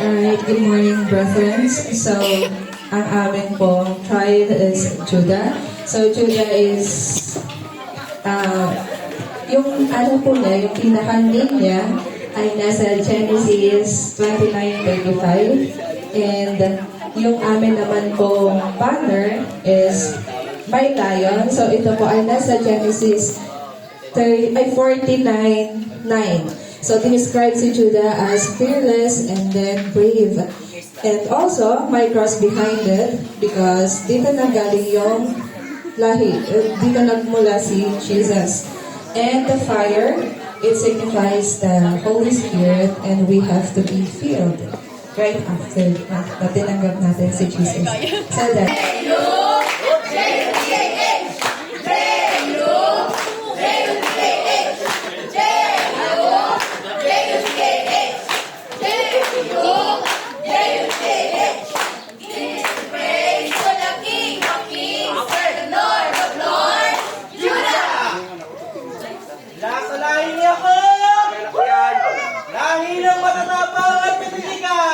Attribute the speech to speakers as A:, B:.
A: Alright, good morning, brethren. So, ang amin po tribe is Judah. So, Judah is, yung ano po niya, yung pinaka-name niya ay nasa Genesis 29:35. And yung amin naman po banner is by lion. So, ito po ay nasa Genesis 49:9. So, describe si Judah as fearless and then brave. And also, my cross behind it because dito nagaling yung lahi. Dito nagmula si Jesus. And the fire, it signifies the Holy Spirit and we have to be filled right after na tinanggap natin si Jesus. So that
B: Lahi niya ako! Lahi ng matatapang at pinitigan!